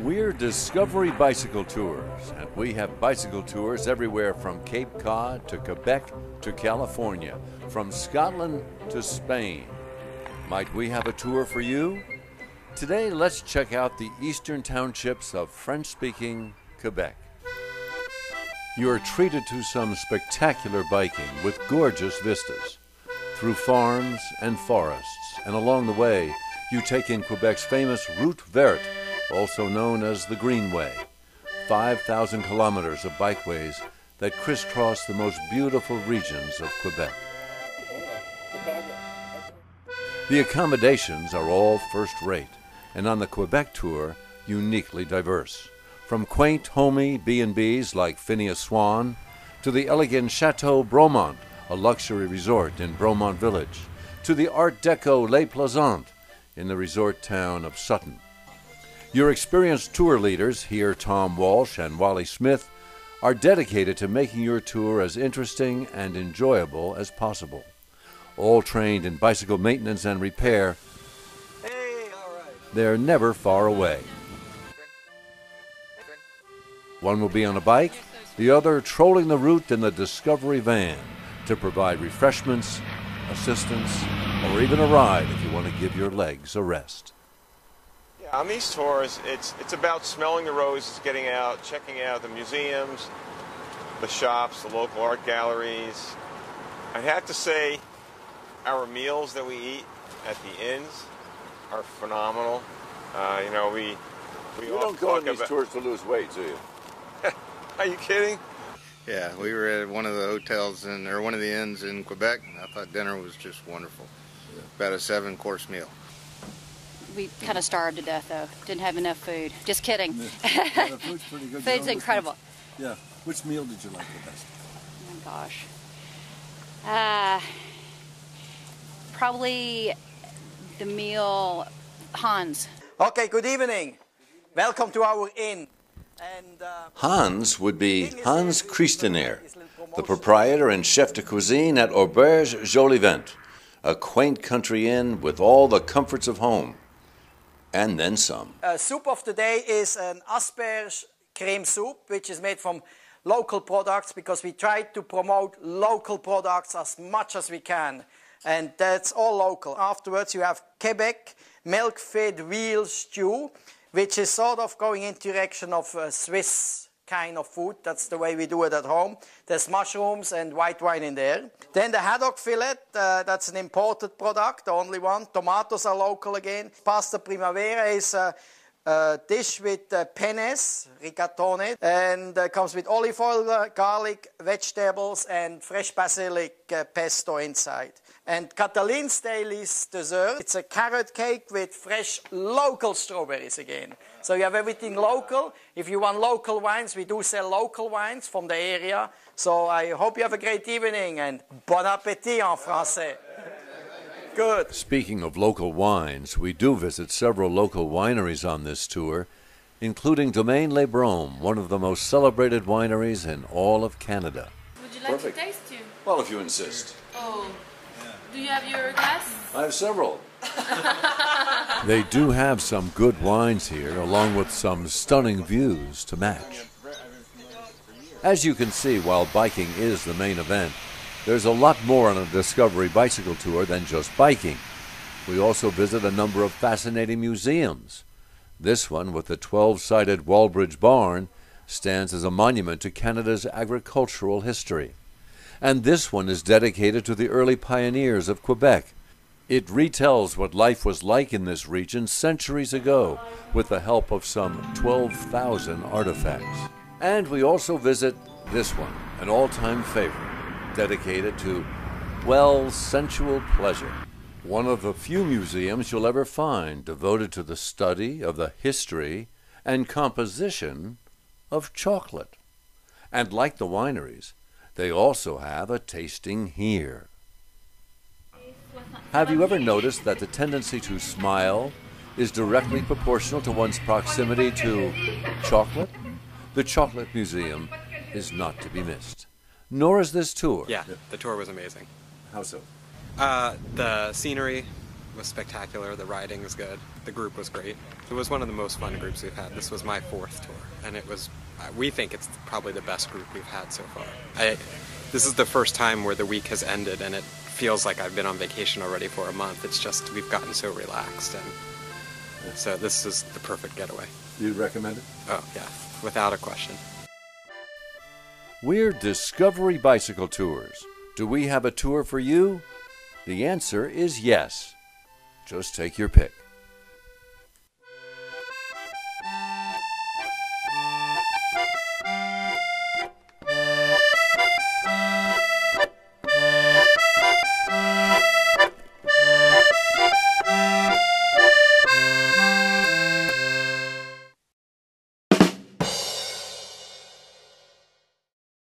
We're Discovery Bicycle Tours, and we have bicycle tours everywhere from Cape Cod to Quebec to California, from Scotland to Spain. Might we have a tour for you? Today, let's check out the eastern townships of French-speaking Quebec. You're treated to some spectacular biking with gorgeous vistas, through farms and forests, and along the way, you take in Quebec's famous Route Verte, also known as the Greenway, 5,000 kilometers of bikeways that crisscross the most beautiful regions of Quebec. The accommodations are all first-rate, and on the Quebec tour, uniquely diverse. From quaint, homey B&Bs like Phineas Swan, to the elegant Chateau Bromont, a luxury resort in Bromont Village, to the Art Deco Les Plaisants in the resort town of Sutton. Your experienced tour leaders, here Tom Walsh and Wally Smith, are dedicated to making your tour as interesting and enjoyable as possible. All trained in bicycle maintenance and repair, they're never far away. One will be on a bike, the other trolling the route in the Discovery van to provide refreshments, assistance, or even a ride if you want to give your legs a rest. On these tours, it's about smelling the roses, getting out, checking out the museums, the shops, the local art galleries. I have to say, our meals that we eat at the inns are phenomenal. We don't go on these tours to lose weight, do you? Are you kidding? Yeah, we were at one of the hotels or one of the inns in Quebec. And I thought dinner was just wonderful. About a 7-course meal. We kind of starved to death, though. Didn't have enough food. Just kidding. Yeah, the food's pretty good. Food's incredible. Yeah. Which meal did you like the best? Oh, gosh. Probably the meal Hans. Okay, good evening. Welcome to our inn. And, Hans would be Hans Christener, the proprietor and chef de cuisine at Auberge Jolivent, a quaint country inn with all the comforts of home. And then some. Soup of the day is an asperge cream soup, which is made from local products because we try to promote local products as much as we can. And that's all local. Afterwards, you have Quebec milk-fed veal stew, which is sort of going in direction of a Swiss kind of food. That's the way we do it at home. There's mushrooms and white wine in there. Then the haddock fillet, that's an imported product, the only one. Tomatoes are local again. Pasta primavera is a dish with penes, rigatoni, and comes with olive oil, garlic, vegetables, and fresh basilic pesto inside. And Catalin's Daily's dessert, it's a carrot cake with fresh local strawberries again. So you have everything local. If you want local wines, we do sell local wines from the area. So I hope you have a great evening, and bon appétit en français. Good. Speaking of local wines, we do visit several local wineries on this tour, including Domaine Les Bromes, one of the most celebrated wineries in all of Canada. Would you like Perfect. to taste too? Well, if you insist. Oh. Do you have your glass? I have several. They do have some good wines here, along with some stunning views to match. As you can see, while biking is the main event, there's a lot more on a Discovery bicycle tour than just biking. We also visit a number of fascinating museums. This one, with the 12-sided Wallbridge Barn, stands as a monument to Canada's agricultural history. And this one is dedicated to the early pioneers of Quebec. It retells what life was like in this region centuries ago, with the help of some 12,000 artifacts. And we also visit this one, an all-time favorite, dedicated to, well, sensual pleasure. One of the few museums you'll ever find devoted to the study of the history and composition of chocolate. And like the wineries, they also have a tasting here. Have you ever noticed that the tendency to smile is directly proportional to one's proximity to chocolate? The Chocolate Museum is not to be missed. Nor is this tour. Yeah, the tour was amazing. How so? The scenery, was spectacular. The riding was good. The group was great. It was one of the most fun groups we've had. This was my 4th tour, and it was. We think it's probably the best group we've had so far. This is the first time where the week has ended, and it feels like I've been on vacation already for a month. It's just we've gotten so relaxed, and so this is the perfect getaway. You'd recommend it? Oh yeah, without a question. We're Discovery Bicycle Tours. Do we have a tour for you? The answer is yes. Just take your pick.